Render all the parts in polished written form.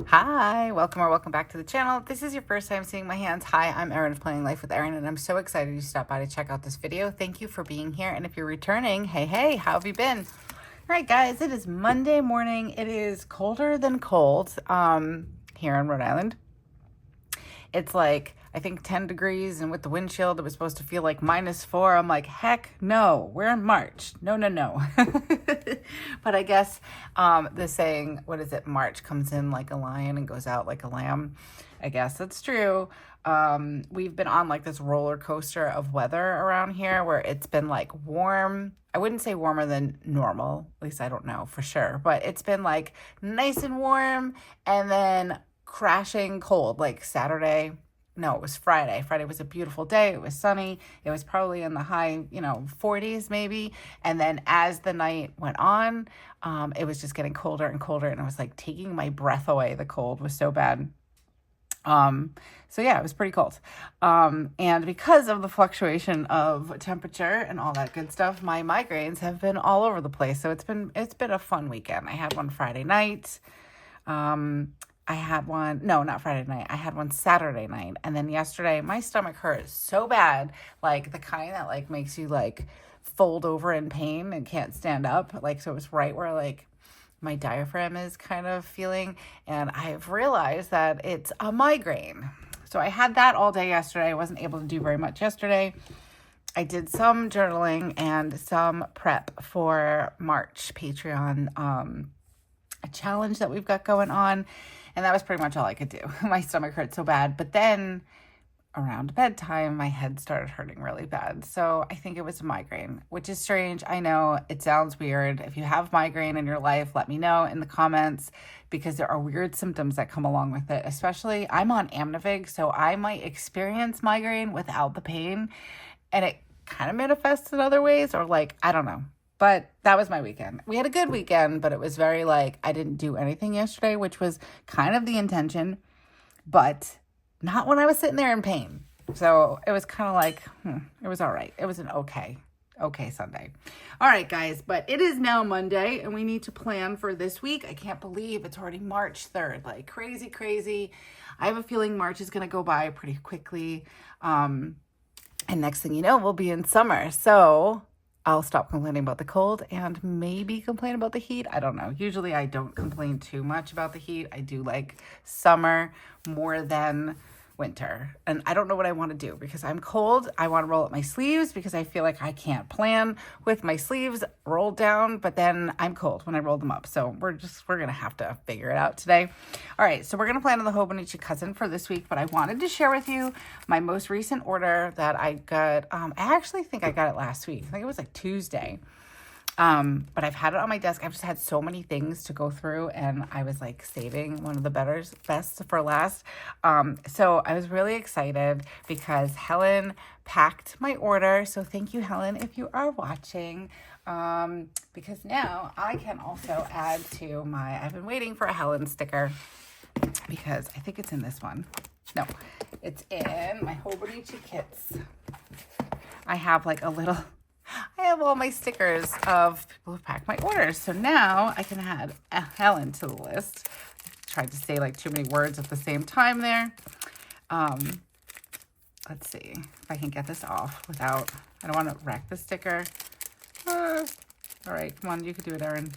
Hi, welcome or welcome back to the channel. If this is your first time seeing my hands, hi, I'm Erin of Planning Life with Erin, and I'm so excited you stopped by to check out this video. Thank you for being here, and if you're returning, hey, how have you been? All right, guys, it is Monday morning. It is colder than cold here in Rhode Island. It's like, I think 10 degrees, and with the windshield, it was supposed to feel like -4. I'm like, heck no, we're in March. No. But I guess the saying, what is it? March comes in like a lion and goes out like a lamb. I guess that's true. We've been on like this roller coaster of weather around here where it's been like warm. I wouldn't say warmer than normal, at least I don't know for sure, but it's been like nice and warm and then crashing cold, like Saturday. No, it was Friday. Friday was a beautiful day. It was sunny. It was probably in the high, 40s maybe. And then as the night went on, it was just getting colder and colder. And it was like taking my breath away. The cold was so bad. So yeah, it was pretty cold. And because of the fluctuation of temperature and all that good stuff, my migraines have been all over the place. So it's been a fun weekend. I had one Friday night. I had one, no, not Friday night. I had one Saturday night. And then yesterday, my stomach hurt so bad, like the kind that like makes you like fold over in pain and can't stand up. Like, so it was right where like my diaphragm is kind of feeling. And I've realized that it's a migraine. So I had that all day yesterday. I wasn't able to do very much yesterday. I did some journaling and some prep for March Patreon, a challenge that we've got going on. And that was pretty much all I could do. My stomach hurt so bad. But then around bedtime, my head started hurting really bad. So I think it was a migraine, which is strange. I know it sounds weird. If you have migraine in your life, let me know in the comments because there are weird symptoms that come along with it. Especially, I'm on Amnivig, so I might experience migraine without the pain. And it kind of manifests in other ways, or like, I don't know. But that was my weekend. We had a good weekend, but it was very like, I didn't do anything yesterday, which was kind of the intention, but not when I was sitting there in pain. So it was kind of like, it was all right. It was an okay Sunday. All right, guys, but it is now Monday and we need to plan for this week. I can't believe it's already March 3rd, like crazy. I have a feeling March is going to go by pretty quickly. And next thing you know, we'll be in summer. So I'll stop complaining about the cold and maybe complain about the heat. I don't know. Usually I don't complain too much about the heat. I do like summer more than winter. And I don't know what I want to do because I'm cold. I want to roll up my sleeves because I feel like I can't plan with my sleeves rolled down, but then I'm cold when I roll them up. So we're going to have to figure it out today. All right. So we're going to plan on the Hobonichi Cousin for this week, but I wanted to share with you my most recent order that I got. I actually think I got it last week. I think it was like Tuesday. But I've had it on my desk. I've just had so many things to go through and I was like saving one of the best for last. So I was really excited because Helen packed my order. So thank you, Helen, if you are watching. Because now I can also add to I've been waiting for a Helen sticker because I think it's in this one. No, it's in my Hobonichi kits. I have all my stickers of people who packed my orders. So now I can add Helen to the list. Tried to say like too many words at the same time there. Let's see if I can get this off without, I don't want to wreck the sticker. All right, come on, you can do it, Erin.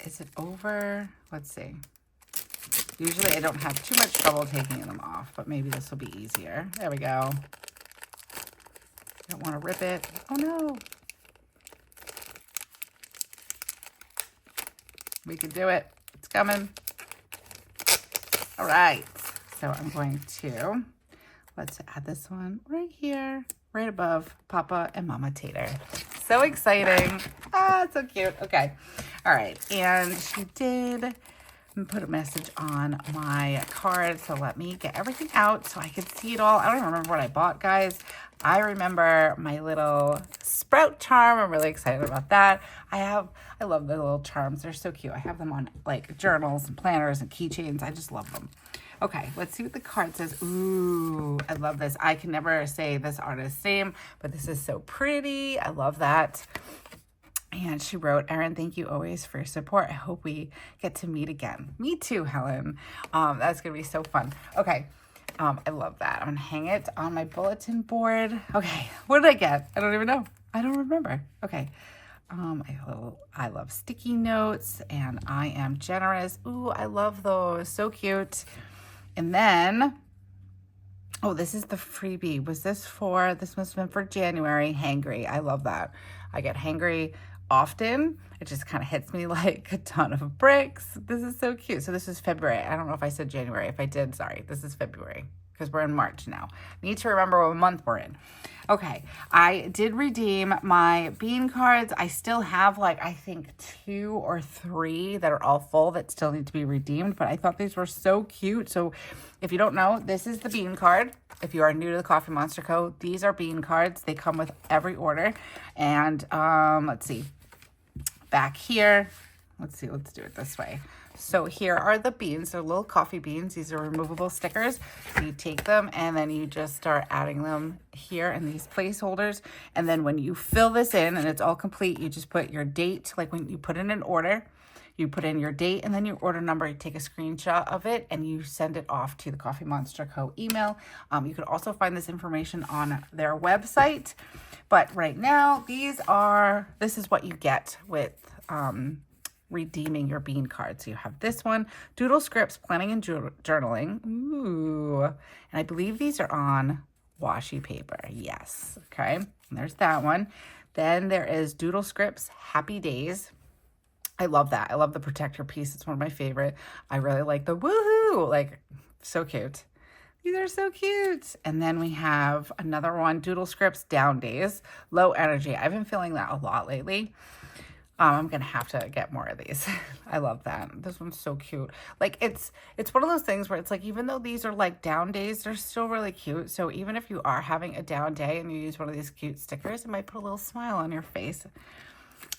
Is it over? Let's see. Usually I don't have too much trouble taking them off, but maybe this will be easier. There we go. Don't want to rip it. Oh no. We can do it. It's coming. All right. So I'm going to, let's add this one right here, right above Papa and Mama Tater. So exciting. Ah, so cute. Okay. All right. And she did put a message on my card. So let me get everything out so I can see it all. I don't even remember what I bought, guys. I remember my little sprout charm. I'm really excited about that. I love the little charms. They're so cute. I have them on like journals and planners and keychains. I just love them. Okay, let's see what the card says. Ooh, I love this. I can never say this artist's name, but this is so pretty. I love that. And she wrote, Erin, thank you always for your support. I hope we get to meet again. Me too, Helen. That's going to be so fun. Okay. I love that. I'm going to hang it on my bulletin board. Okay. What did I get? I don't even know. I don't remember. Okay. I love sticky notes and I am generous. Ooh, I love those. So cute. And then, oh, this is the freebie. This must have been for January. Hangry. I love that. I get hangry often. It just kind of hits me like a ton of bricks. This is so cute. So this is February. I don't know if I said January. If I did, sorry. This is February because we're in March now. Need to remember what month we're in. Okay, I did redeem my bean cards. I still have I think 2 or 3 that are all full that still need to be redeemed, but I thought these were so cute. So if you don't know, this is the bean card. If you are new to the Coffee Monster Co., these are bean cards. They come with every order. And let's see, back here, let's do it this way. So here are the beans. They're little coffee beans. These are removable stickers. You take them and then you just start adding them here in these placeholders. And then when you fill this in and it's all complete, you just put your date. Like when you put in an order, you put in your date and then your order number. You take a screenshot of it and you send it off to the Coffee Monster Co. email. You could also find this information on their website. But right now, this is what you get with redeeming your bean cards. So you have this one, Doodle Scripts, Planning and Journaling. Ooh. And I believe these are on washi paper. Yes. Okay. And there's that one. Then there is Doodle Scripts, Happy Days. I love that. I love the protector piece. It's one of my favorite. I really like the woohoo. So cute. These are so cute. And then we have another one, Doodle Scripts, Down Days, Low Energy. I've been feeling that a lot lately. I'm going to have to get more of these. I love that. This one's so cute. It's one of those things where it's even though these are down days, they're still really cute. So even if you are having a down day and you use one of these cute stickers, it might put a little smile on your face.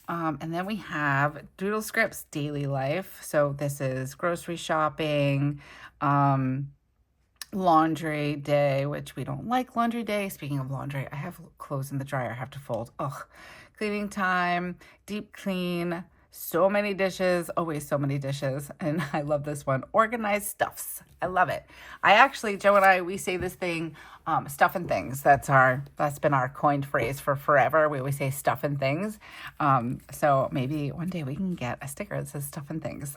And then we have Doodle Scripts, Daily Life. So this is grocery shopping, laundry day, which we don't like laundry day. Speaking of laundry, I have clothes in the dryer I have to fold. Ugh. Cleaning time, deep clean, so many dishes, always so many dishes. And I love this one, organized stuffs. I love it. Joe and I, we say this thing, stuff and things. That's been our coined phrase for forever. We always say stuff and things. So maybe one day we can get a sticker that says stuff and things.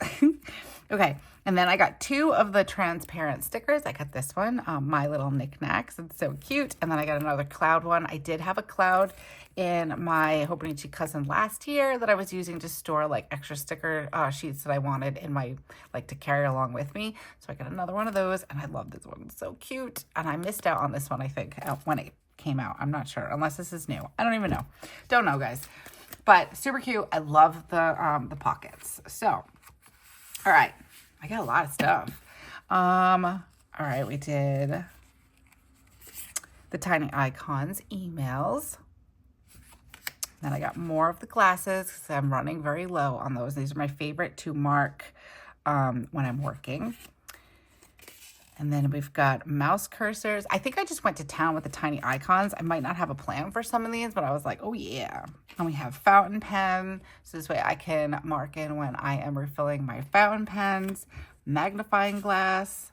Okay. And then I got 2 of the transparent stickers. I got this one, My Little Knickknacks. It's so cute. And then I got another cloud one. I did have a cloud in my Hobonichi Cousin last year that I was using to store extra sticker sheets that I wanted in my, to carry along with me. So I got another one of those and I love this one. It's so cute. And I missed out on this one, I think, when it came out. I'm not sure, unless this is new. I don't even know. Don't know, guys. But super cute. I love the pockets. So, all right. I got a lot of stuff. All right. We did the Tiny Icons emails. Then I got more of the glasses because I'm running very low on those. These are my favorite to mark when I'm working. And then we've got mouse cursors. I think I just went to town with the tiny icons. I might not have a plan for some of these, but I was like, oh yeah. And we have fountain pen. So this way I can mark in when I am refilling my fountain pens. Magnifying glass.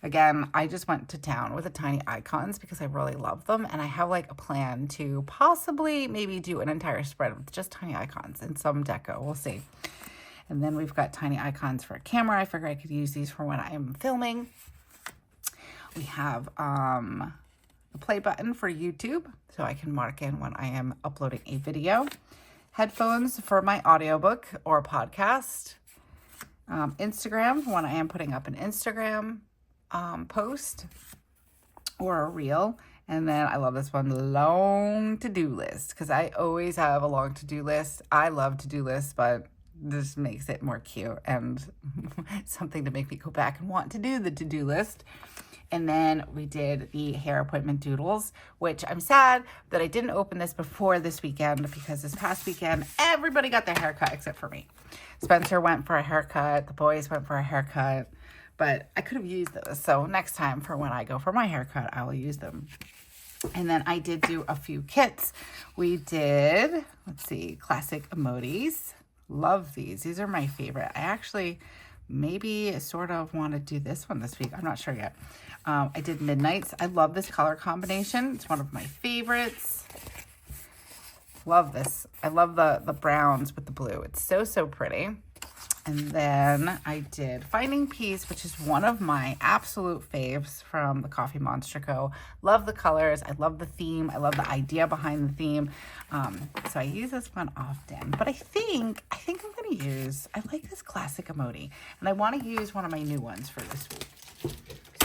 Again, I just went to town with the tiny icons because I really love them. And I have a plan to possibly maybe do an entire spread with just tiny icons and some deco. We'll see. And then we've got tiny icons for a camera. I figure I could use these for when I am filming. We have the play button for YouTube, so I can mark in when I am uploading a video. Headphones for my audiobook or podcast. Instagram, when I am putting up an Instagram post or a reel. And then I love this one, long to-do list, because I always have a long to-do list. I love to-do lists, but this makes it more cute and something to make me go back and want to do the to-do list. And then we did the hair appointment doodles, which I'm sad that I didn't open this before this weekend because this past weekend, everybody got their haircut except for me. Spencer went for a haircut. The boys went for a haircut. But I could have used those. So next time for when I go for my haircut, I will use them. And then I did do a few kits. We did, let's see, classic emojis. Love these. These are my favorite. I actually maybe sort of want to do this one this week. I'm not sure yet. I did Midnights. I love this color combination. It's one of my favorites. Love this. I love the browns with the blue. It's so, so pretty. And then I did Finding Peace, which is one of my absolute faves from the Coffee Monster Co. Love the colors. I love the theme. I love the idea behind the theme. So I use this one often. But I think I'm going to use, I like this classic emoji. And I want to use one of my new ones for this week.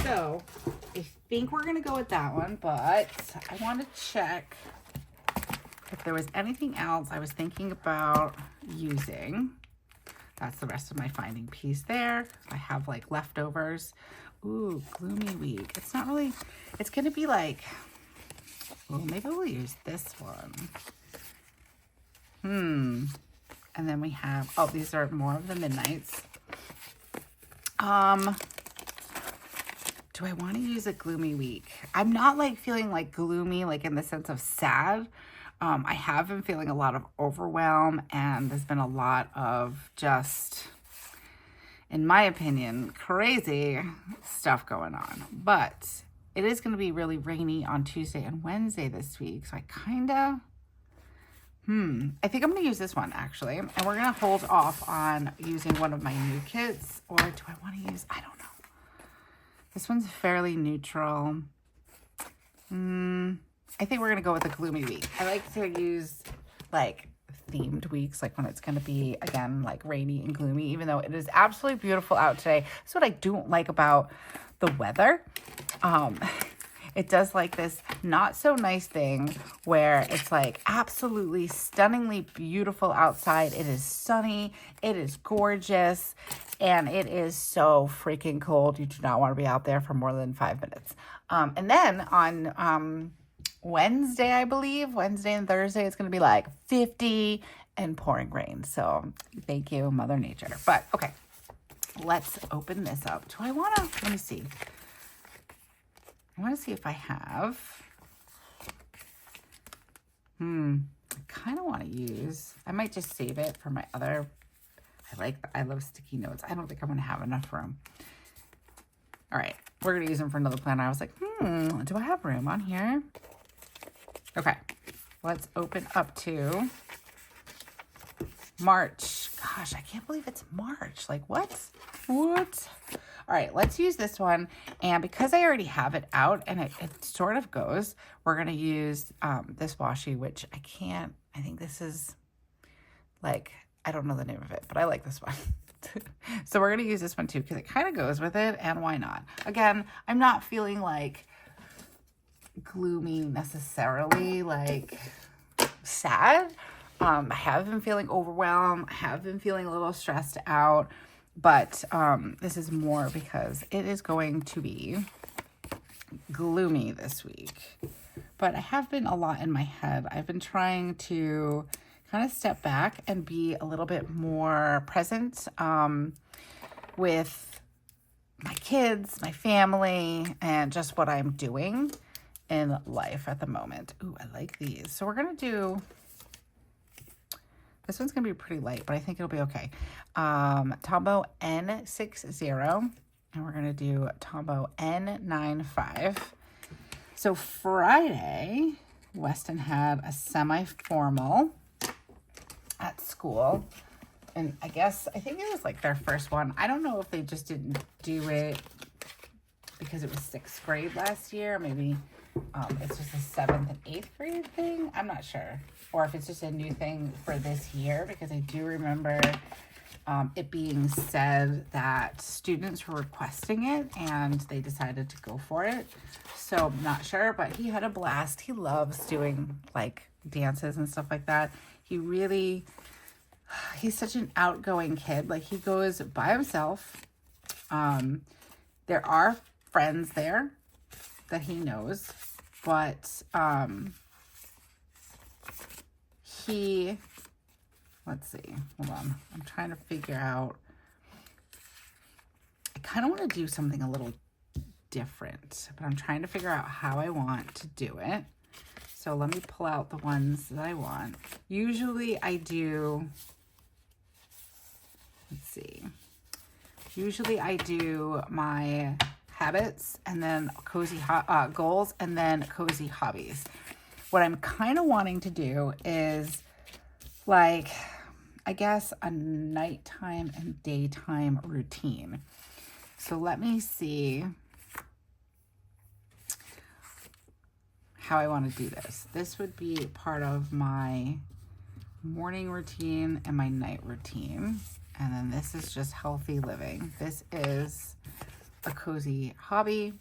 So I think we're going to go with that one. But I want to check if there was anything else I was thinking about using. That's the rest of my Finding Peace there. I have like leftovers. Ooh, Gloomy Week. It's not really, it's going to be like, well, maybe we'll use this one. And then we have, oh, these are more of the Midnights. Do I want to use a Gloomy Week? I'm not like feeling like gloomy, like in the sense of sad. I have been feeling a lot of overwhelm, and there's been a lot of just, in my opinion, crazy stuff going on. But it is going to be really rainy on Tuesday and Wednesday this week. So I kind of, I think I'm going to use this one actually. And we're going to hold off on using one of my new kits. Or do I want to use, I don't know. This one's fairly neutral. I think we're going to go with a Gloomy Week. I like to use like themed weeks, like when it's going to be, again, like rainy and gloomy, even though it is absolutely beautiful out today. That's what I don't like about the weather. It does like this not so nice thing where it's like absolutely stunningly beautiful outside. It is sunny. It is gorgeous. And it is so freaking cold. You do not want to be out there for more than 5 minutes. And then on Wednesday, I believe, Wednesday and Thursday, it's going to be like 50 and pouring rain. So thank you, Mother Nature. But okay, let's open this up. Do I want to, let me see. I want to see if I have, I kind of want to use, I might just save it for my other, I love sticky notes. I don't think I'm going to have enough room. All right, we're going to use them for another planner. I was like, do I have room on here? Okay, let's open up to March. Gosh, I can't believe it's March. Like, what? What? All right, let's use this one. And because I already have it out and it sort of goes, we're going to use this washi, which I think this is like, I don't know the name of it, but I like this one. So we're going to use this one too because it kind of goes with it, and why not? Again, I'm not feeling like gloomy necessarily, like sad. I have been feeling overwhelmed. I have been feeling a little stressed out, but this is more because it is going to be gloomy this week. But I have been a lot in my head. I've been trying to kind of step back and be a little bit more present with my kids, my family, and just what I'm doing in life at the moment. Ooh, I like these. So we're going to do, this one's going to be pretty light, but I think it'll be okay. Tombow N60, and we're going to do Tombow N95. So Friday, Weston had a semi-formal at school. And I think it was like their first one. I don't know if they just didn't do it because it was 6th grade last year. Maybe it's just a 7th and 8th grade thing. I'm not sure. Or if it's just a new thing for this year, because I do remember it being said that students were requesting it and they decided to go for it. So I'm not sure, but he had a blast. He loves doing like dances and stuff like that. He's such an outgoing kid. Like, he goes by himself. There are friends there that he knows, but let's see, hold on. I'm trying to figure out, I kind of want to do something a little different, but I'm trying to figure out how I want to do it. So let me pull out the ones that I want. Usually I do, let's see. Usually I do my habits and then cozy goals and then cozy hobbies. What I'm kind of wanting to do is like, I guess a nighttime and daytime routine. So let me see how I want to do this. This would be part of my morning routine and my night routine. And then this is just healthy living. This is a cozy hobby.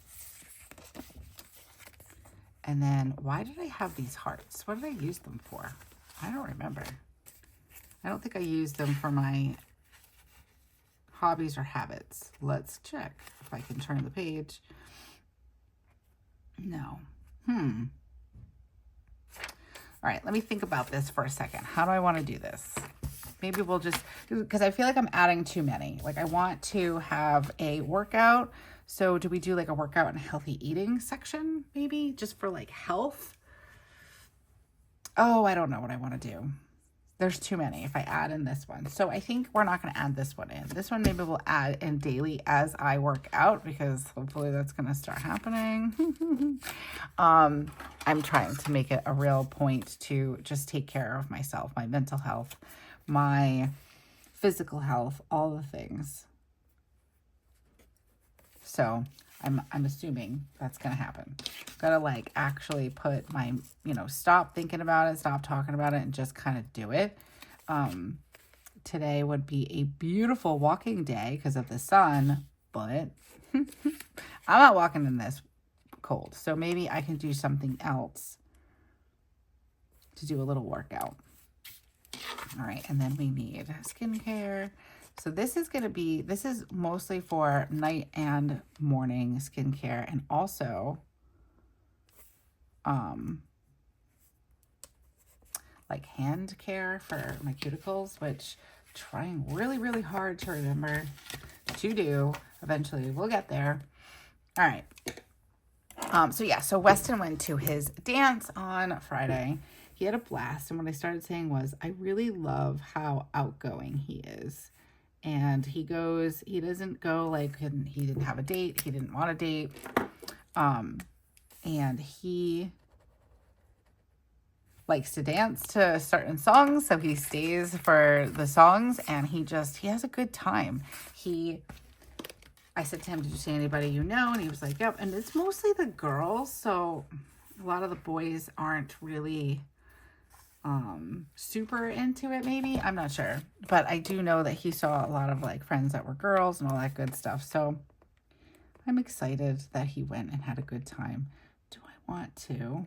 And then why did I have these hearts? What did I use them for? I don't remember. I don't think I used them for my hobbies or habits. Let's check if I can turn the page. No. All right, let me think about this for a second. How do I want to do this? Maybe we'll just, because I feel like I'm adding too many. Like I want to have a workout. So do we do like a workout and healthy eating section? Maybe just for like health. Oh, I don't know what I want to do. There's too many if I add in this one. So I think we're not going to add this one in. This one maybe we'll add in daily as I work out, because hopefully that's going to start happening. I'm trying to make it a real point to just take care of myself, my mental health, my physical health, all the things. So I'm assuming that's going to happen. Gotta like actually put my, stop thinking about it, stop talking about it, and just kind of do it. Today would be a beautiful walking day because of the sun, but I'm not walking in this cold. So maybe I can do something else to do a little workout. All right, and then we need skincare. So this is mostly for night and morning skincare, and also like hand care for my cuticles, which I'm trying really, really hard to remember to do. Eventually we'll get there. All right. So Weston went to his dance on Friday. He had a blast. And what I started saying was, I really love how outgoing he is. And he doesn't go like, he didn't have a date. He didn't want a date. And he likes to dance to certain songs. So he stays for the songs, and he has a good time. I said to him, did you see anybody you know? And he was like, yep. And it's mostly the girls. So a lot of the boys aren't really super into it, maybe. I'm not sure. But I do know that he saw a lot of like friends that were girls and all that good stuff. So I'm excited that he went and had a good time. Do I want to?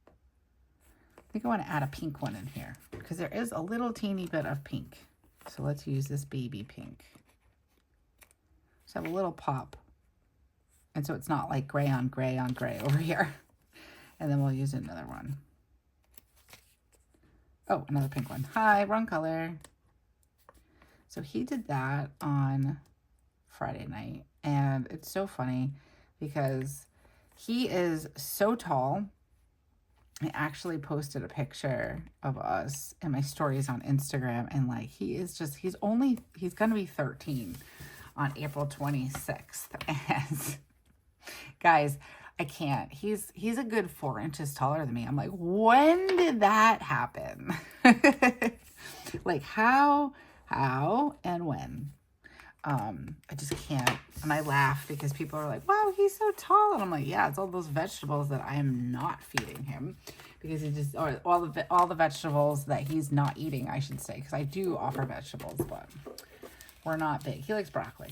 I think I want to add a pink one in here because there is a little teeny bit of pink. So let's use this baby pink. So have a little pop. And so it's not like gray on gray on gray over here. And then we'll use another one. Oh, another pink one. Hi, wrong color. So he did that on Friday night. And it's so funny because he is so tall. I actually posted a picture of us in my stories on Instagram. And like, he's going to be 13 on April 26th. And guys, I can't. He's a good 4 inches taller than me. I'm like, when did that happen? Like how and when? I just can't. And I laugh because people are like, wow, he's so tall. And I'm like, yeah, it's all those vegetables that I am not feeding him, because or all the vegetables that he's not eating, I should say, because I do offer vegetables, but we're not big. He likes broccoli.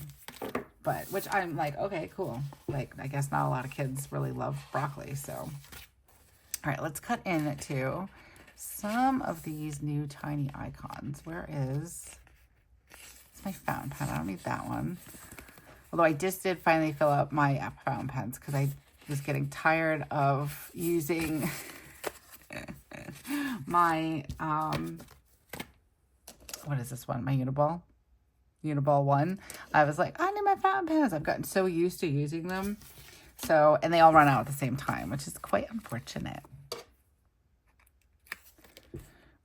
But, which I'm like, okay, cool. Like, I guess not a lot of kids really love broccoli, so. All right, let's cut into some of these new tiny icons. Where is, it's my fountain pen. I don't need that one. Although I just did finally fill up my fountain pens because I was getting tired of using my, what is this one? My Uniball one. I was like, I need my my fountain pens. I've gotten so used to using them. So, and they all run out at the same time, which is quite unfortunate.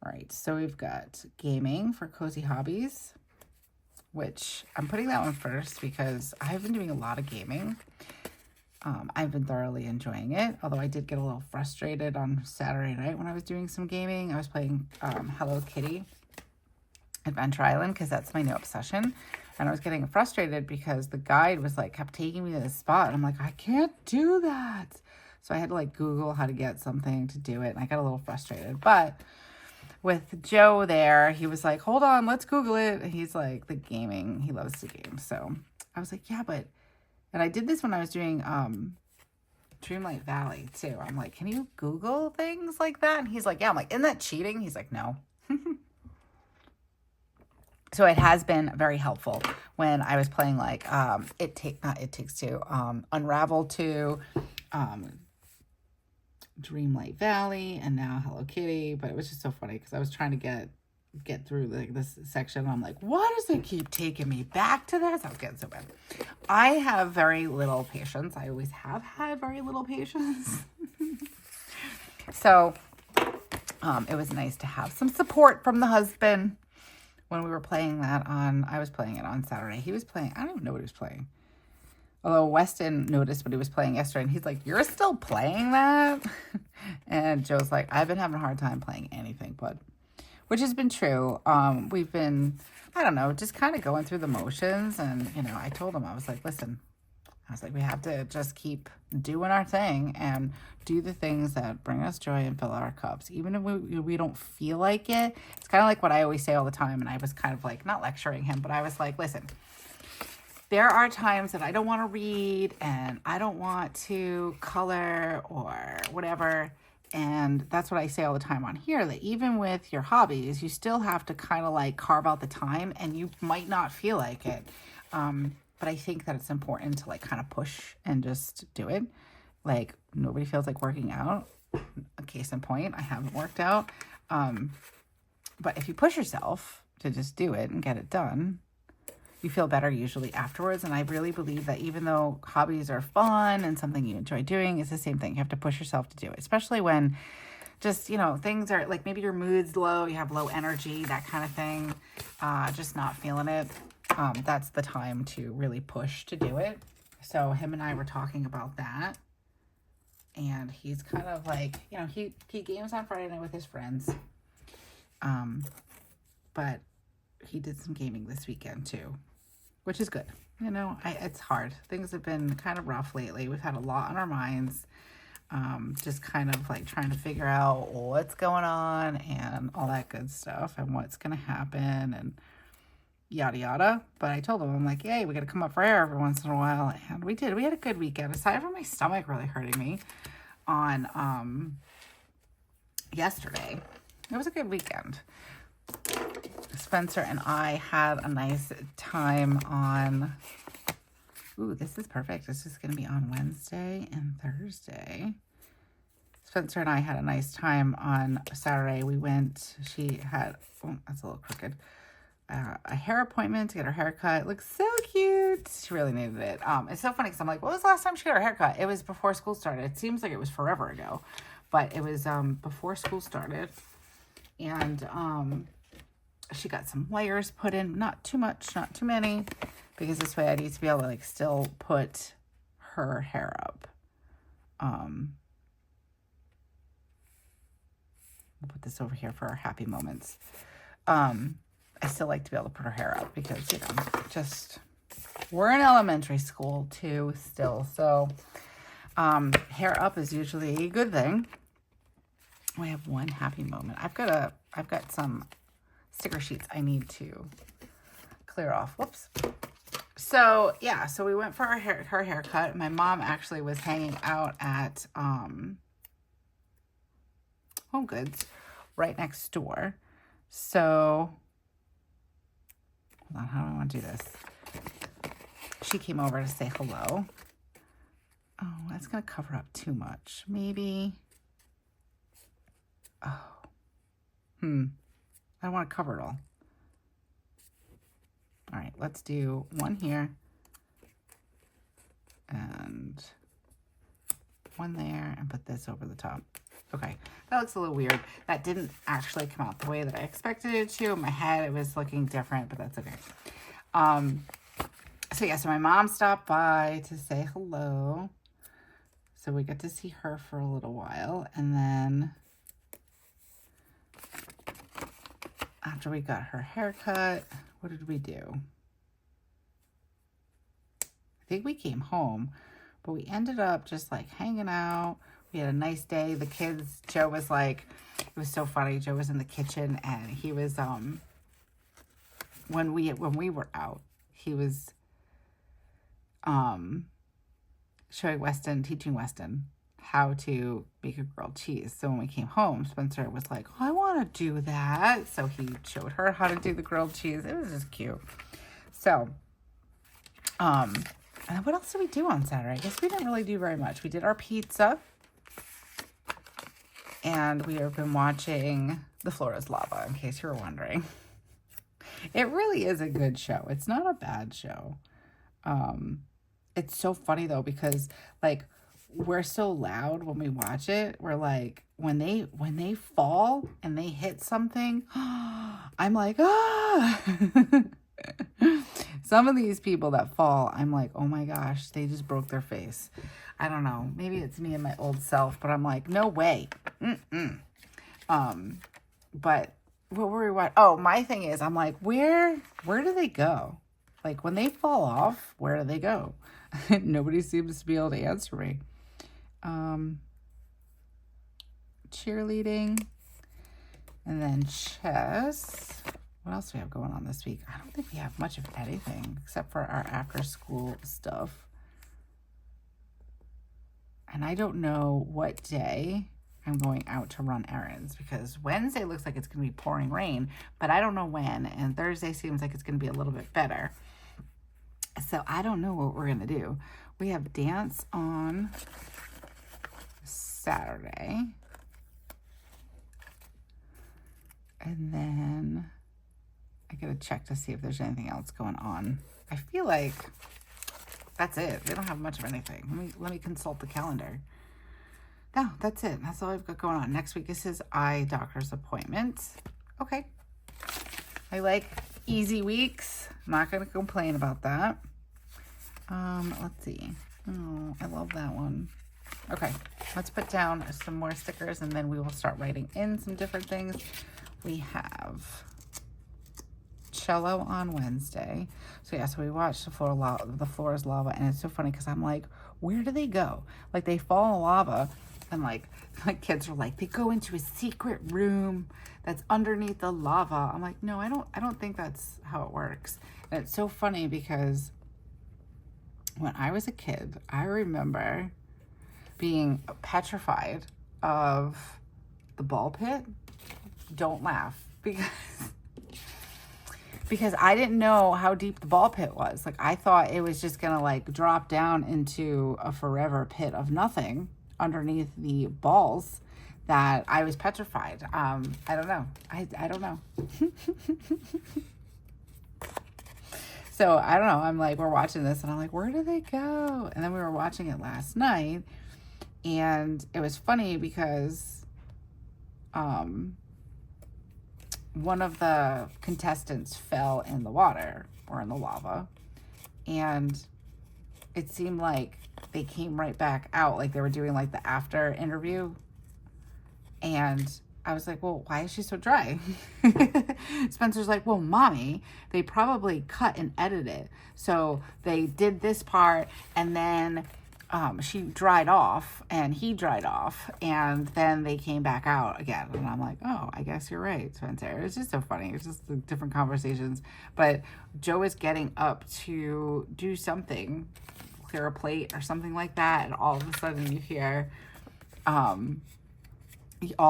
All right, so we've got gaming for cozy hobbies, which I'm putting that one first because I've been doing a lot of gaming. I've been thoroughly enjoying it, although I did get a little frustrated on Saturday night when I was doing some gaming. I was playing Hello Kitty Adventure Island because that's my new obsession. And I was getting frustrated because the guide was like, kept taking me to this spot. And I'm like, I can't do that. So I had to like Google how to get something to do it. And I got a little frustrated. But with Joe there, he was like, hold on, let's Google it. And he's like, the gaming, he loves the game. So I was like, yeah, but, and I did this when I was doing Dreamlight Valley too. I'm like, can you Google things like that? And he's like, yeah. I'm like, isn't that cheating? He's like, no. So it has been very helpful when I was playing like Unravel 2, Dreamlight Valley, and now Hello Kitty. But it was just so funny because I was trying to get through like this section. And I'm like, why does it keep taking me back to this? I was getting so bad. I have very little patience. I always have had very little patience. So it was nice to have some support from the husband. When we were playing that I was playing it on Saturday. He was playing, I don't even know what he was playing. Although Weston noticed what he was playing yesterday, and he's like, you're still playing that? And Joe's like, I've been having a hard time playing anything, but, which has been true. We've been, I don't know, just kind of going through the motions. And, you know, I told him, I was like, listen, we have to just keep doing our thing and do the things that bring us joy and fill our cups. Even if we don't feel like it. It's kind of like what I always say all the time. And I was kind of like, not lecturing him, but I was like, listen, there are times that I don't want to read and I don't want to color or whatever. And that's what I say all the time on here, that even with your hobbies, you still have to kind of like carve out the time, and you might not feel like it. But I think that it's important to like kind of push and just do it. Like nobody feels like working out. A case in point, I haven't worked out. But if you push yourself to just do it and get it done, you feel better usually afterwards. And I really believe that even though hobbies are fun and something you enjoy doing, it's the same thing. You have to push yourself to do it, especially when just, you know, things are like maybe your mood's low, you have low energy, that kind of thing, just not feeling it. That's the time to really push to do it. So him and I were talking about that. And he's kind of like, you know, he games on Friday night with his friends. But he did some gaming this weekend too, which is good. You know, it's hard. Things have been kind of rough lately. We've had a lot on our minds. Just kind of like trying to figure out what's going on and all that good stuff and what's going to happen and yada yada. But I told him, I'm like, yay, we got to come up for air every once in a while. And we did. We had a good weekend, aside from my stomach really hurting me on yesterday. It was a good weekend. Spencer and I had a nice time on, ooh, this is perfect. This is going to be on Wednesday and Thursday. Spencer and I had a nice time on Saturday. We went, she had, oh, that's a little crooked, a hair appointment to get her hair cut. It looks so cute. She really needed it. It's so funny because I'm like, what was the last time she got her hair cut? It was before school started. It seems like it was forever ago, but it was before school started. And she got some layers put in, not too much, not too many, because this way I need to be able to like still put her hair up. We'll put this over here for our happy moments. I still like to be able to put her hair up because, you know, just, we're in elementary school too still. So, hair up is usually a good thing. We have one happy moment. I've got some sticker sheets I need to clear off. Whoops. So, yeah, so we went for her haircut. My mom actually was hanging out at Home Goods right next door. So, hold on, how do I want to do this? She came over to say hello. Oh, that's going to cover up too much. Maybe. Oh. I don't want to cover it all. All right, let's do one here, one there and put this over the top. Okay, that looks a little weird. That didn't actually come out the way that I expected it to. In my head, it was looking different, but that's okay. So yeah, so my mom stopped by to say hello. So we got to see her for a little while. And then after we got her haircut, what did we do? I think we came home, but we ended up just like hanging out. We had a nice day. The kids, Joe was like, it was so funny. Joe was in the kitchen and he was, when we were out, he was, teaching Weston how to make a grilled cheese. So when we came home, Spencer was like, oh, I want to do that. So he showed her how to do the grilled cheese. It was just cute. So, and what else did we do on Saturday? I guess we didn't really do very much. We did our pizza. And we have been watching The Floor is Lava, in case you were wondering. It really is a good show. It's not a bad show. It's so funny, though, because, like, we're so loud when we watch it. We're like, when they fall and they hit something, I'm like, ah! Some of these people that fall, I'm like, oh my gosh, they just broke their face. I don't know. Maybe it's me and my old self, but I'm like, no way. But what were we watching? Oh, my thing is, I'm like, where do they go? Like, when they fall off, where do they go? Nobody seems to be able to answer me. Cheerleading. And then chess. What else do we have going on this week? I don't think we have much of anything except for our after-school stuff. And I don't know what day I'm going out to run errands because Wednesday looks like it's going to be pouring rain, but I don't know when. And Thursday seems like it's going to be a little bit better. So I don't know what we're going to do. We have dance on Saturday. And then I got to check to see if there's anything else going on. I feel like that's it. They don't have much of anything. Let me consult the calendar. No, that's it. That's all I've got going on. Next week is his eye doctor's appointment. Okay. I like easy weeks. I'm not going to complain about that. Let's see. Oh, I love that one. Okay. Let's put down some more stickers and then we will start writing in some different things. We have cello on Wednesday. So yeah, so we watched The Floor is Lava, and it's so funny because I'm like, where do they go? Like, they fall in lava, and like my kids are like, they go into a secret room that's underneath the lava. I'm like, no, I don't think that's how it works. And it's so funny because when I was a kid, I remember being petrified of the ball pit. Don't laugh, because I didn't know how deep the ball pit was. Like, I thought it was just gonna like drop down into a forever pit of nothing underneath the balls, that I was petrified. I don't know. I don't know. So I don't know. I'm like, we're watching this and I'm like, where do they go? And then we were watching it last night and it was funny because, one of the contestants fell in the water or in the lava, and it seemed like they came right back out, like they were doing like the after interview, and I was like, well, why is she so dry? Spencer's like, well, mommy, they probably cut and edited it, so they did this part and then she dried off and he dried off and then they came back out again. And I'm like, oh, I guess you're right, Spencer. It's just so funny. It's just the different conversations. But Joe is getting up to do something, clear a plate or something like that. And all of a sudden you hear all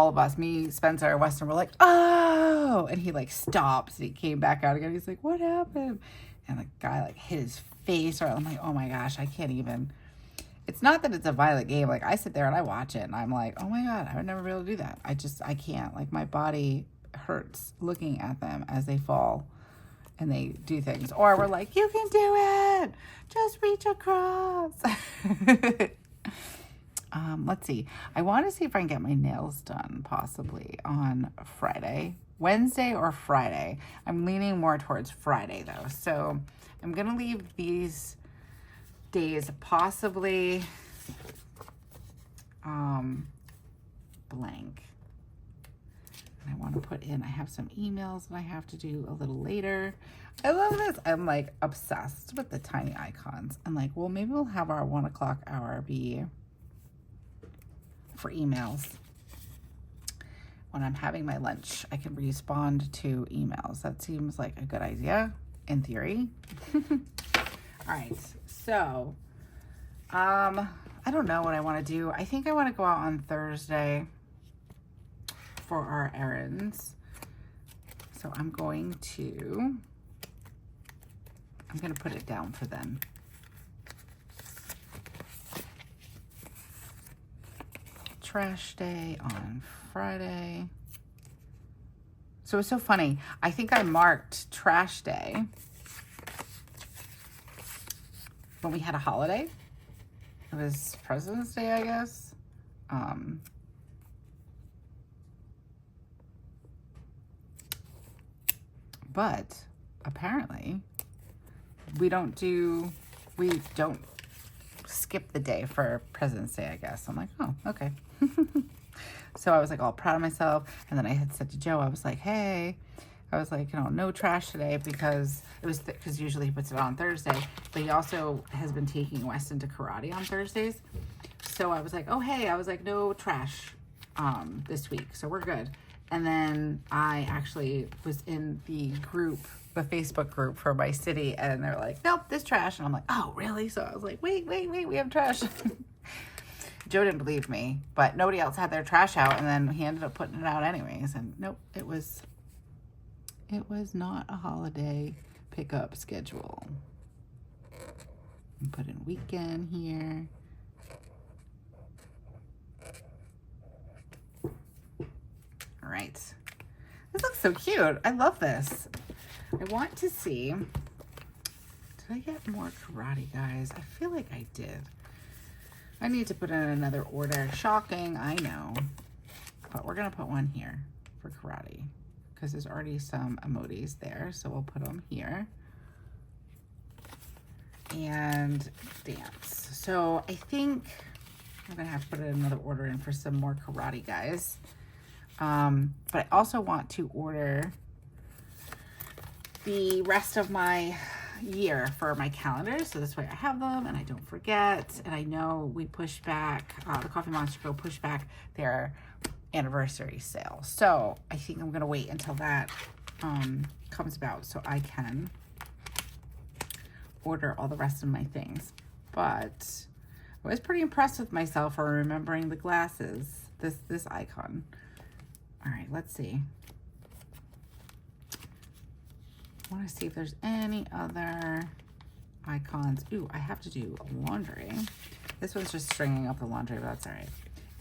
of us, me, Spencer, Weston, were like, oh, and he like stops and he came back out again. He's like, what happened? And the guy like hit his face. Or I'm like, oh my gosh, I can't even. It's not that it's a violent game. Like, I sit there and I watch it and I'm like, oh my God, I would never be able to do that. I can't. Like, my body hurts looking at them as they fall and they do things. Or we're like, you can do it. Just reach across. Let's see. I want to see if I can get my nails done possibly on Friday, Wednesday or Friday. I'm leaning more towards Friday though. So I'm going to leave these days possibly blank. And I want to put in, I have some emails that I have to do a little later. I love this. I'm like obsessed with the tiny icons. I'm like, well, maybe we'll have our 1 o'clock hour be for emails. When I'm having my lunch, I can respond to emails. That seems like a good idea in theory. All right, so I don't know what I want to do. I think I want to go out on Thursday for our errands. So I'm going to put it down for then. Trash day on Friday. So it's so funny. I think I marked trash day when we had a holiday. It was President's Day, I guess. But apparently we don't skip the day for President's Day, I guess. I'm like, oh, okay. So I was like all proud of myself. And then I had said to Joe, I was like, hey, I was like, no trash today because because usually he puts it on Thursday, but he also has been taking Weston to karate on Thursdays. So I was like, oh, hey, I was like, no trash this week. So we're good. And then I actually was in the Facebook group for my city, and they're like, nope, this trash. And I'm like, oh, really? So I was like, wait, we have trash. Joe didn't believe me, but nobody else had their trash out, and then he ended up putting it out anyways. And nope, it was not a holiday pickup schedule. Put in weekend here. All right. This looks so cute. I love this. I want to see, did I get more karate, guys? I feel like I did. I need to put in another order. Shocking, I know. But we're going to put one here for karate because there's already some emojis there. So we'll put them here. And dance. So I think I'm going to have to put another order in for some more karate, guys. But I also want to order the rest of my year for my calendar, so this way I have them and I don't forget. And I know we pushed back, the TheCoffeeMonsterzCo pushed back their anniversary sale, so I think I'm gonna wait until that comes about so I can order all the rest of my things. But I was pretty impressed with myself for remembering the glasses, this icon. All right, let's see. I want to see if there's any other icons. Ooh, I have to do laundry. This one's just stringing up the laundry, but that's all right.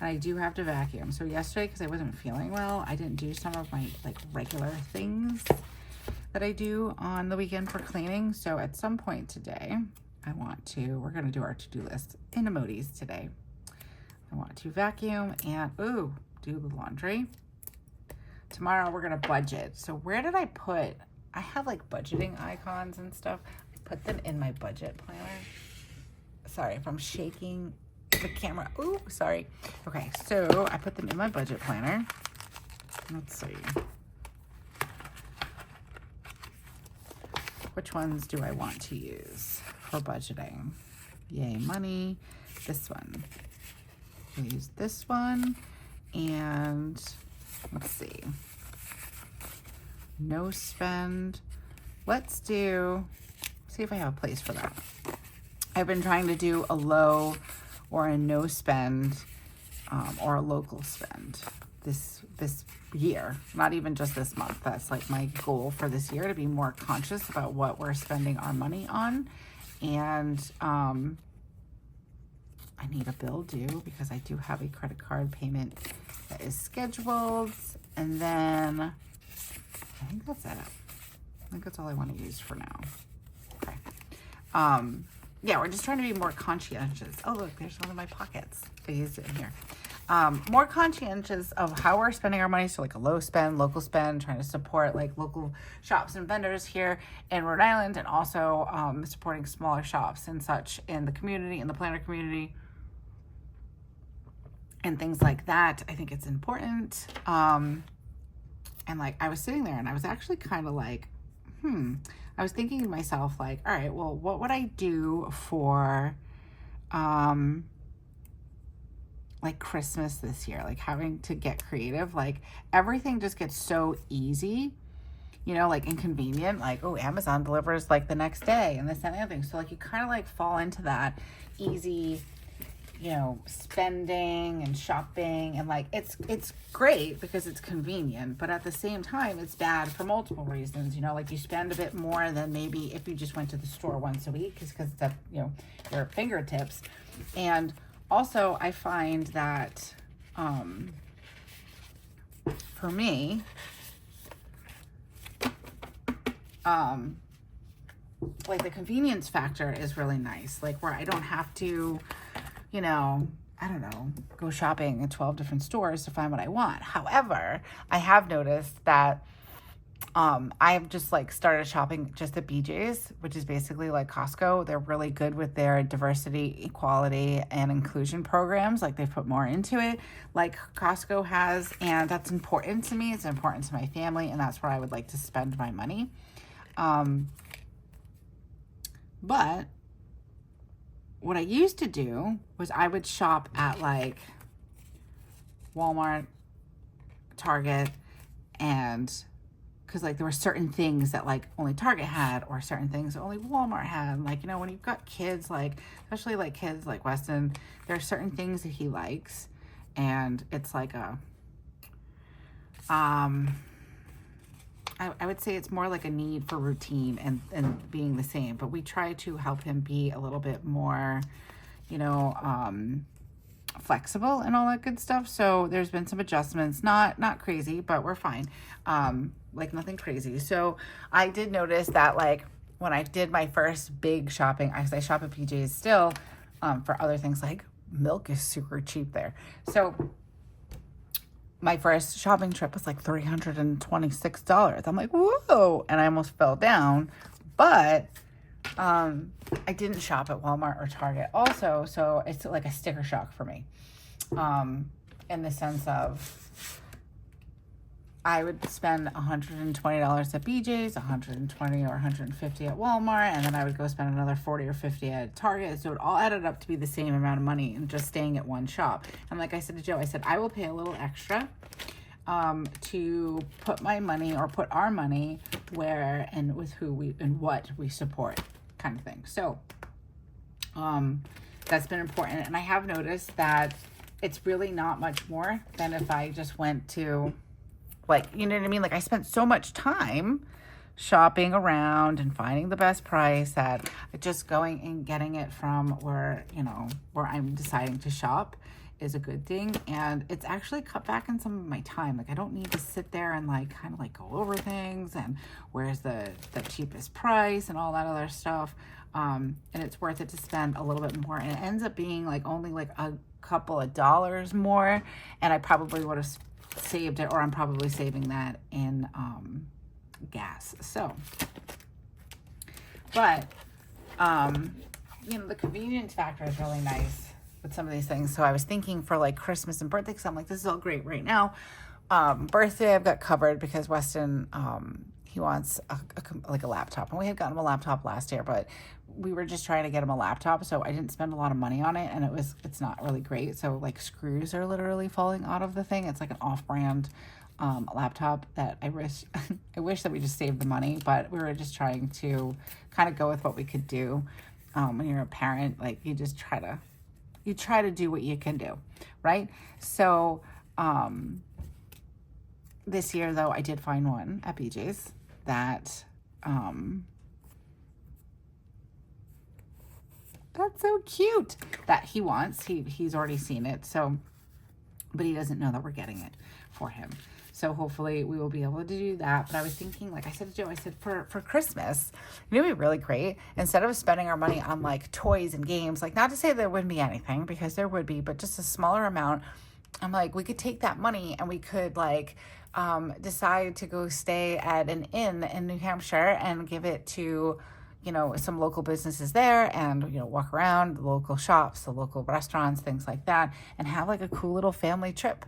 And I do have to vacuum. So yesterday, because I wasn't feeling well, I didn't do some of my like regular things that I do on the weekend for cleaning. So at some point today, we're going to do our to-do list in emojis today. I want to vacuum and, ooh, do the laundry. Tomorrow we're going to budget. So where did I put... I have like budgeting icons and stuff. I put them in my budget planner. Sorry if I'm shaking the camera. Ooh, sorry. Okay, so I put them in my budget planner. Let's see. Which ones do I want to use for budgeting? Yay, money. This one. We'll use this one. And let's see. No spend. Let's see if I have a place for that. I've been trying to do a low or a no spend or a local spend this year, not even just this month. That's like my goal for this year, to be more conscious about what we're spending our money on. And I need a bill due because I do have a credit card payment that is scheduled. And then I think that's it. I think that's all I want to use for now. Okay. yeah, we're just trying to be more conscientious. Oh, look, there's one of my pockets. I used it in here. More conscientious of how we're spending our money. So like a low spend, local spend, trying to support like local shops and vendors here in Rhode Island, and also supporting smaller shops and such in the community, in the planner community, and things like that. I think it's important. And like I was sitting there and I was actually kind of like, I was thinking to myself like, all right, well, what would I do for like Christmas this year? Like having to get creative, like everything just gets so easy, you know, like inconvenient, like, oh, Amazon delivers like the next day and this and the other thing. So like you kind of like fall into that easy, you know, spending and shopping, and like it's great because it's convenient, but at the same time it's bad for multiple reasons. You know, like you spend a bit more than maybe if you just went to the store once a week, because it's at, you know, your fingertips. And also I find that for me, like the convenience factor is really nice, like where I don't have to, you know, I don't know, go shopping at 12 different stores to find what I want. However, I have noticed that I've just like started shopping just at BJ's, which is basically like Costco. They're really good with their diversity, equality, and inclusion programs. Like they've put more into it, like Costco has, and that's important to me. It's important to my family, and that's where I would like to spend my money. But what I used to do was I would shop at like Walmart, Target, and because like there were certain things that like only Target had, or certain things that only Walmart had. Like, you know, when you've got kids, like especially like kids like Weston, there are certain things that he likes, and it's like a I would say it's more like a need for routine and being the same, but we try to help him be a little bit more, you know, flexible and all that good stuff. So there's been some adjustments, not crazy, but we're fine. Like nothing crazy. So I did notice that like when I did my first big shopping, I shop at PJ's still, for other things, like milk is super cheap there. So my first shopping trip was like $326. I'm like, whoa. And I almost fell down, but I didn't shop at Walmart or Target also. So it's like a sticker shock for me, in the sense of I would spend $120 at BJ's, $120 or $150 at Walmart, and then I would go spend another $40 or $50 at Target. So it all added up to be the same amount of money and just staying at one shop. And like I said to Joe, I said, I will pay a little extra to put my money, or put our money where and with who we and what we support, kind of thing. So that's been important. And I have noticed that it's really not much more than if I just went to, like, you know what I mean? Like I spent so much time shopping around and finding the best price that just going and getting it from where, you know, where I'm deciding to shop is a good thing. And it's actually cut back on some of my time. Like I don't need to sit there and like kind of like go over things and where's the cheapest price and all that other stuff. And it's worth it to spend a little bit more. And it ends up being like only like a couple of dollars more. And I probably would have saved it, or I'm probably saving that in gas. So, but you know, the convenience factor is really nice with some of these things. So I was thinking for like Christmas and birthday, because I'm like, this is all great right now. Birthday I've got covered because Weston, he wants like a laptop, and we had gotten him a laptop last year, but we were just trying to get him a laptop, so I didn't spend a lot of money on it, and it's not really great. So like screws are literally falling out of the thing. It's like an off-brand laptop that I wish that we just saved the money, but we were just trying to kind of go with what we could do. When you're a parent, like you try to do what you can do, right? So this year though, I did find one at BJ's that that's so cute, that he wants. He's already seen it, so, but he doesn't know that we're getting it for him. So hopefully we will be able to do that. But I was thinking, like I said to Joe, I said for Christmas, it would be really great. Instead of spending our money on like toys and games, like not to say there wouldn't be anything, because there would be, but just a smaller amount. I'm like, we could take that money and we could like decide to go stay at an inn in New Hampshire and give it to, you know, some local businesses there, and, you know, walk around the local shops, the local restaurants, things like that, and have like a cool little family trip.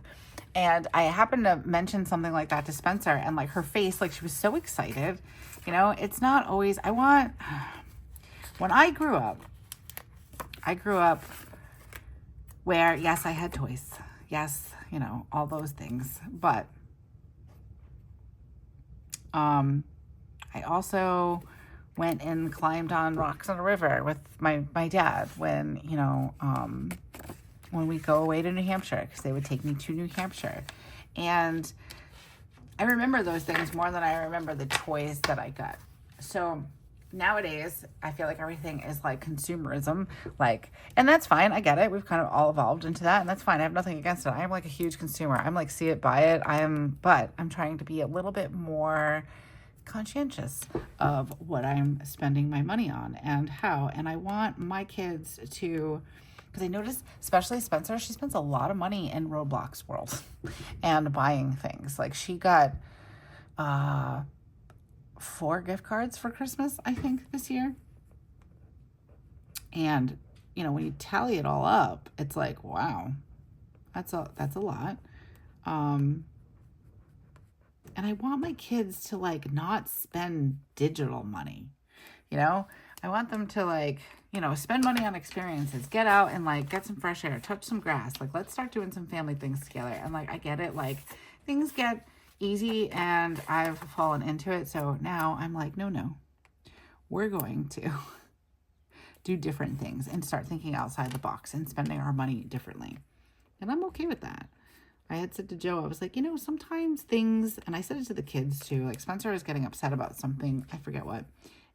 And I happened to mention something like that to Spencer, and like her face, like she was so excited. You know, it's not always, when I grew up where, yes, I had toys. Yes, you know, all those things. But I also went and climbed on rocks on a river with my dad when, you know, when we go away to New Hampshire, because they would take me to New Hampshire. And I remember those things more than I remember the toys that I got. So nowadays, I feel like everything is like consumerism, like, and that's fine. I get it. We've kind of all evolved into that, and that's fine. I have nothing against it. I'm like a huge consumer. I'm like, see it, buy it. But I'm trying to be a little bit more conscientious of what I'm spending my money on and how. And I want my kids to, because I noticed, especially Spencer, she spends a lot of money in Roblox world and buying things. Like she got 4 gift cards for Christmas, I think, this year. And, you know, when you tally it all up, it's like, wow, that's a lot. And I want my kids to like not spend digital money, you know? I want them to like, you know, spend money on experiences, get out and like get some fresh air, touch some grass. Like, let's start doing some family things together. And like, I get it. Like things get easy and I've fallen into it. So now I'm like, no, we're going to do different things and start thinking outside the box and spending our money differently. And I'm okay with that. I had said to Joe, I was like, you know, sometimes things, and I said it to the kids too, like Spencer was getting upset about something, I forget what.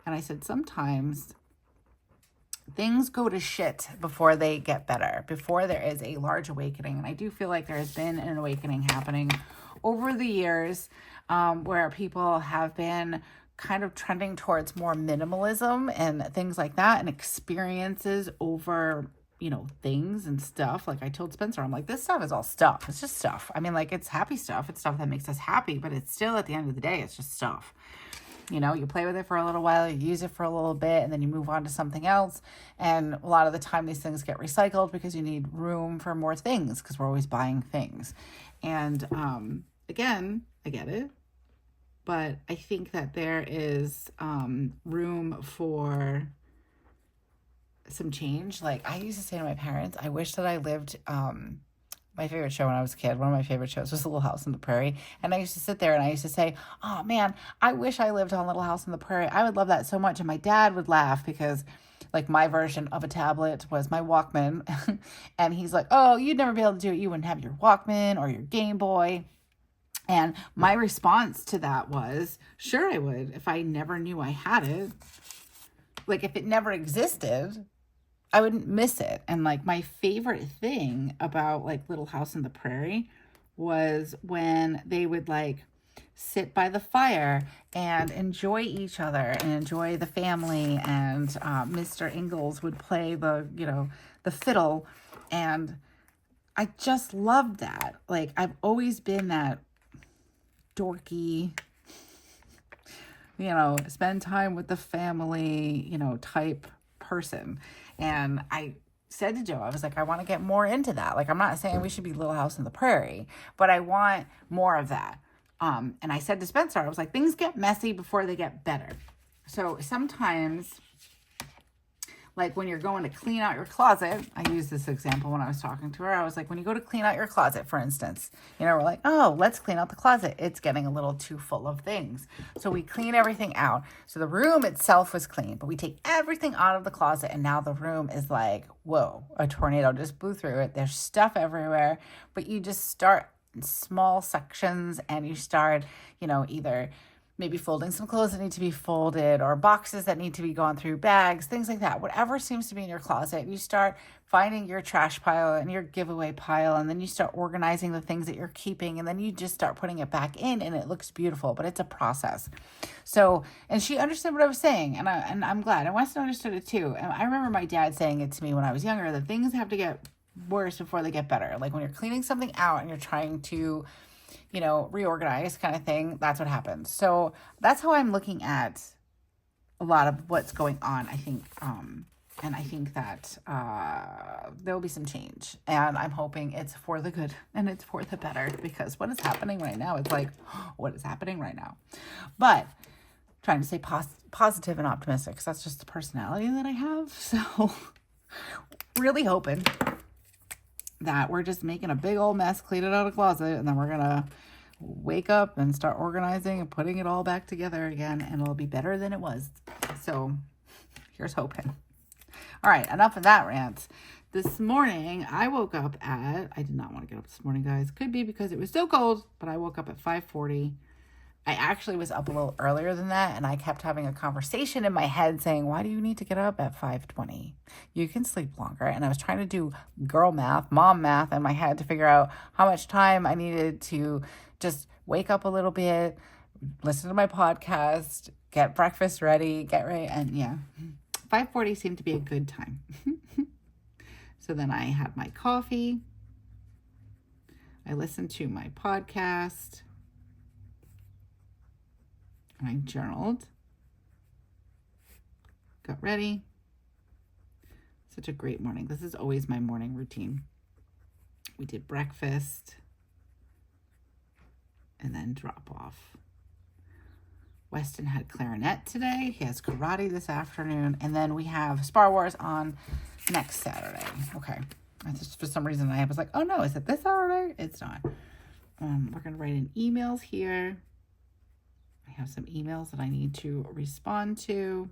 And I said, sometimes things go to shit before they get better, before there is a large awakening. And I do feel like there has been an awakening happening over the years, where people have been kind of trending towards more minimalism and things like that, and experiences over, you know, things and stuff. Like I told Spencer, I'm like, this stuff is all stuff. It's just stuff. I mean, like, it's happy stuff. It's stuff that makes us happy, but it's still, at the end of the day, it's just stuff. You know, you play with it for a little while, you use it for a little bit, and then you move on to something else. And a lot of the time these things get recycled because you need room for more things, because we're always buying things. And again, I get it. But I think that there is room for some change. Like I used to say to my parents, I wish that I lived, my favorite show when I was a kid, one of my favorite shows was Little House on the Prairie. And I used to sit there and I used to say, oh man, I wish I lived on Little House on the Prairie. I would love that so much. And my dad would laugh because like my version of a tablet was my Walkman. And he's like, oh, you'd never be able to do it. You wouldn't have your Walkman or your Game Boy. And my response to that was, sure I would, if I never knew I had it. Like if it never existed, I wouldn't miss it. And like my favorite thing about like Little House on the Prairie was when they would like sit by the fire and enjoy each other and enjoy the family. And Mr. Ingalls would play the, you know, the fiddle. And I just loved that. Like I've always been that dorky, you know, spend time with the family, you know, type person. And I said to Joe, I was like, I want to get more into that. Like, I'm not saying we should be Little House on the Prairie, but I want more of that. And I said to Spencer, I was like, things get messy before they get better. So sometimes, like when you're going to clean out your closet, I used this example when I was talking to her. I was like, when you go to clean out your closet, for instance, you know, we're like, oh, let's clean out the closet. It's getting a little too full of things. So we clean everything out. So the room itself was clean, but we take everything out of the closet. And now the room is like, whoa, a tornado just blew through it. There's stuff everywhere, but you just start in small sections and you start, you know, either maybe folding some clothes that need to be folded, or boxes that need to be gone through, bags, things like that. Whatever seems to be in your closet, you start finding your trash pile and your giveaway pile, and then you start organizing the things that you're keeping, and then you just start putting it back in, and it looks beautiful, but it's a process. So, and she understood what I was saying, and I'm glad. And Weston understood it too. And I remember my dad saying it to me when I was younger, that things have to get worse before they get better. Like when you're cleaning something out and you're trying to, reorganize kind of thing, that's what happens. So that's how I'm looking at a lot of what's going on, I think. And I think that there will be some change, and I'm hoping it's for the good and it's for the better, because what is happening right now, it's like, what is happening right now? But trying to stay positive and optimistic, because that's just the personality that I have. So really hoping that we're just making a big old mess, clean it out of the closet, and then we're gonna wake up and start organizing and putting it all back together again, and it'll be better than it was. So here's hoping. All right, enough of that rant. This morning, I woke up I did not want to get up this morning, guys. Could be because it was so cold, but I woke up at 5:40. I actually was up a little earlier than that, and I kept having a conversation in my head saying, why do you need to get up at 5:20? You can sleep longer. And I was trying to do girl math, mom math in my head to figure out how much time I needed to just wake up a little bit, listen to my podcast, get breakfast ready, get ready, and yeah, 5:40 seemed to be a good time. So then I had my coffee. I listened to my podcast. And I journaled. Got ready. Such a great morning. This is always my morning routine. We did breakfast. And then drop off. Weston had clarinet today. He has karate this afternoon. And then we have Spar Wars on next Saturday. Okay. Just for some reason I was like, oh no, is it this Saturday? It's not. We're going to write in emails here. I have some emails that I need to respond to.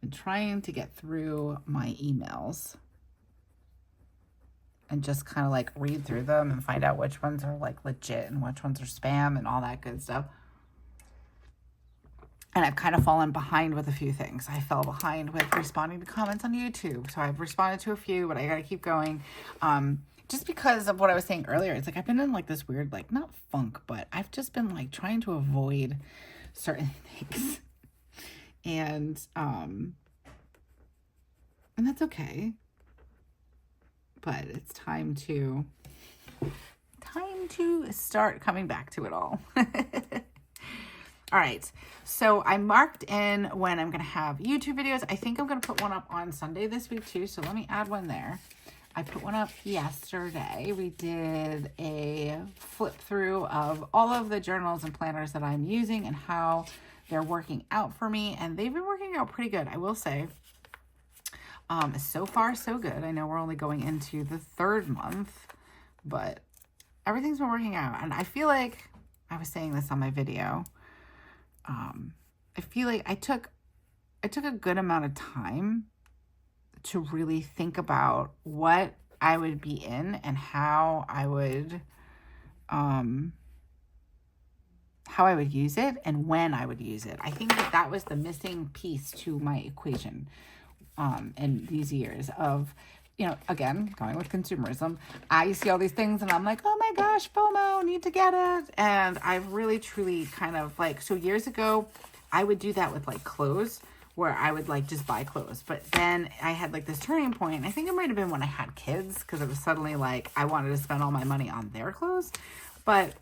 I'm trying to get through my emails and just kind of like read through them and find out which ones are like legit and which ones are spam and all that good stuff. And I've kind of fallen behind with a few things. I fell behind with responding to comments on YouTube. So I've responded to a few, but I got to keep going. Just because of what I was saying earlier, it's like I've been in like this weird, like not funk, but I've just been like trying to avoid certain things. And that's okay. But it's time to start coming back to it all. All right, so I marked in when I'm going to have YouTube videos. I think I'm going to put one up on Sunday this week too, so let me add one there. I put one up yesterday. We did a flip through of all of the journals and planners that I'm using and how they're working out for me, and they've been working out pretty good, I will say. So far, so good. I know we're only going into the 3rd month, but everything's been working out, and I feel like, I was saying this on my video, I feel like I took a good amount of time to really think about what I would be in and how I would use it and when I would use it. I think that was the missing piece to my equation in these years of, again, going with consumerism. I see all these things and I'm like, oh my gosh, FOMO, need to get it. And I've really, truly kind of like, so years ago, I would do that with like clothes, where I would like just buy clothes. But then I had like this turning point. I think it might have been when I had kids, because it was suddenly like I wanted to spend all my money on their clothes. But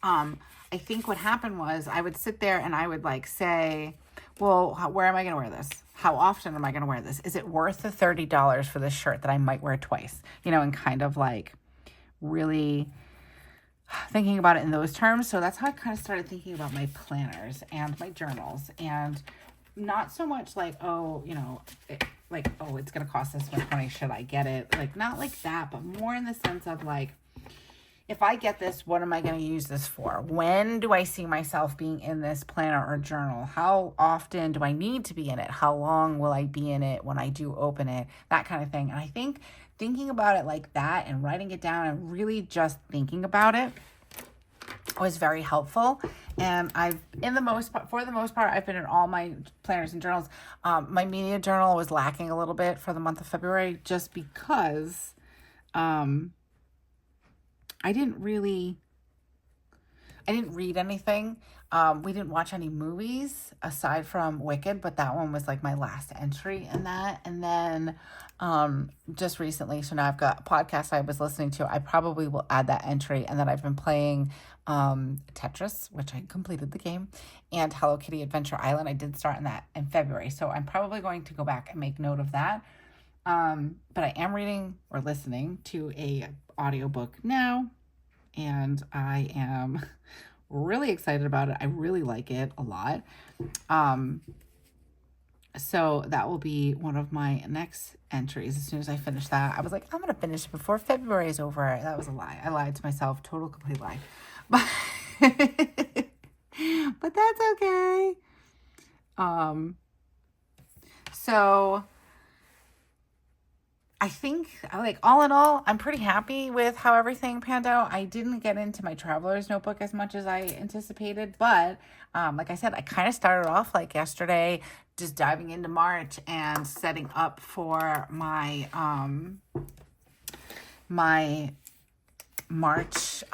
I think what happened was I would sit there and I would like say, well, where am I going to wear this? How often am I going to wear this? Is it worth the $30 for this shirt that I might wear twice? And kind of like really thinking about it in those terms. So that's how I kind of started thinking about my planners and my journals, and not so much like, it's going to cost this much money. Should I get it? Like, not like that, but more in the sense of like, if I get this, what am I going to use this for? When do I see myself being in this planner or journal? How often do I need to be in it? How long will I be in it when I do open it? That kind of thing. And I think thinking about it like that and writing it down and really just thinking about it was very helpful. And for the most part, I've been in all my planners and journals. My media journal was lacking a little bit for the month of February just because I didn't read anything. We didn't watch any movies aside from Wicked, but that one was like my last entry in that. And then just recently, so now I've got a podcast I was listening to. I probably will add that entry. And then I've been playing Tetris, which I completed the game, and Hello Kitty Adventure Island. I did start in that in February, so I'm probably going to go back and make note of that. But I am reading or listening to a audiobook now, and I am really excited about it. I really like it a lot. So that will be one of my next entries. As soon as I finish that, I was like, I'm going to finish it before February is over. That was a lie. I lied to myself. Total, complete lie. But, but that's okay. So I think, like, all in all, I'm pretty happy with how everything panned out. I didn't get into my traveler's notebook as much as I anticipated, but like I said, I kind of started off like yesterday, just diving into March and setting up for my my March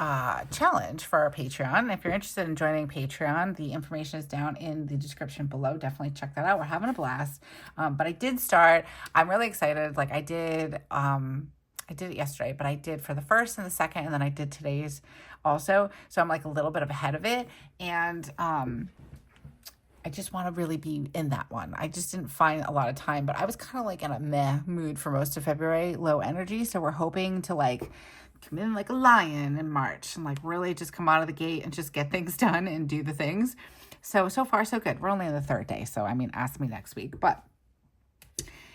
challenge for our Patreon. If you're interested in joining Patreon, the information is down in the description below. Definitely check that out. We're having a blast. But I did start. I'm really excited. Like I did it yesterday, but I did for the first and the second, and then I did today's also. So I'm like a little bit ahead of it. And I just want to really be in that one. I just didn't find a lot of time, but I was kind of like in a meh mood for most of February, low energy. So we're hoping to like come in like a lion in March and like really just come out of the gate and just get things done and do the things. So far, so good. We're only on the third day. So, I mean, ask me next week. But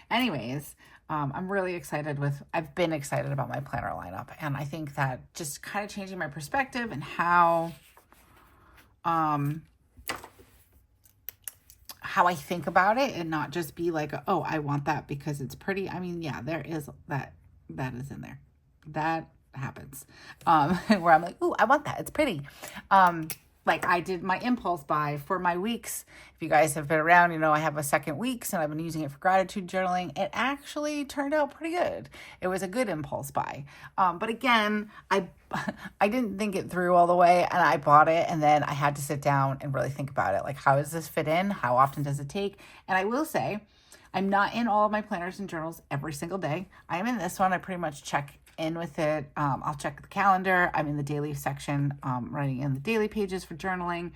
anyways, I'm really excited I've been excited about my planner lineup. And I think that just kind of changing my perspective and how I think about it and not just be like, oh, I want that because it's pretty. I mean, yeah, there is that is in there. That happens. Where I'm like, ooh, I want that. It's pretty. Like I did my impulse buy for my weeks. If you guys have been around, you know, I have a second weeks and I've been using it for gratitude journaling. It actually turned out pretty good. It was a good impulse buy. But again, I didn't think it through all the way and I bought it and then I had to sit down and really think about it. Like, how does this fit in? How often does it take? And I will say, I'm not in all of my planners and journals every single day. I am in this one. I pretty much check in with it. I'll check the calendar. I'm in the daily section, writing in the daily pages for journaling.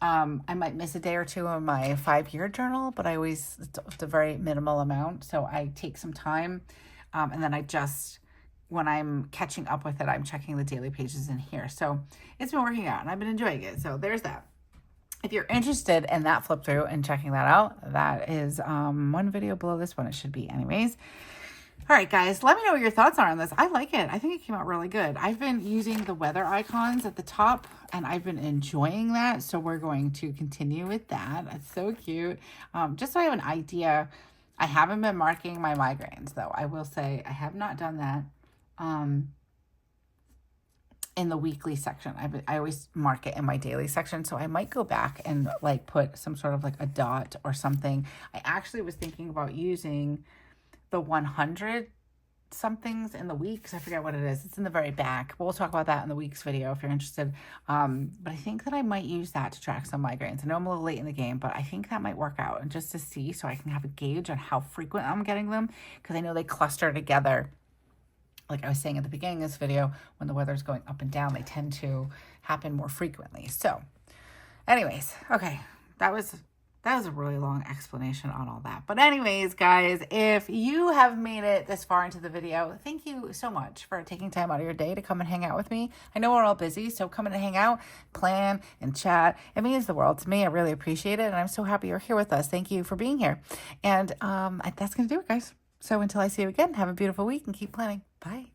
I might miss a day or two on my 5-year journal, but it's a very minimal amount. So I take some time. And then when I'm catching up with it, I'm checking the daily pages in here. So it's been working out and I've been enjoying it. So there's that. If you're interested in that flip through and checking that out, that is one video below this one. It should be anyways. All right, guys, let me know what your thoughts are on this. I like it. I think it came out really good. I've been using the weather icons at the top, and I've been enjoying that. So we're going to continue with that. That's so cute. Just so I have an idea, I haven't been marking my migraines, though. I will say I have not done that in the weekly section. I always mark it in my daily section. So I might go back and like put some sort of like a dot or something. I actually was thinking about using the 100 somethings in the weeks. I forget what it is. It's in the very back. We'll talk about that in the week's video if you're interested. But I think that I might use that to track some migraines. I know I'm a little late in the game, but I think that might work out, and just to see so I can have a gauge on how frequent I'm getting them, because I know they cluster together. Like I was saying at the beginning of this video, when the weather's going up and down, they tend to happen more frequently. So anyways, okay, that was a really long explanation on all that. But anyways, guys, if you have made it this far into the video, thank you so much for taking time out of your day to come and hang out with me. I know we're all busy, so come in and hang out, plan, and chat. It means the world to me. I really appreciate it, and I'm so happy you're here with us. Thank you for being here. And that's going to do it, guys. So until I see you again, have a beautiful week and keep planning. Bye.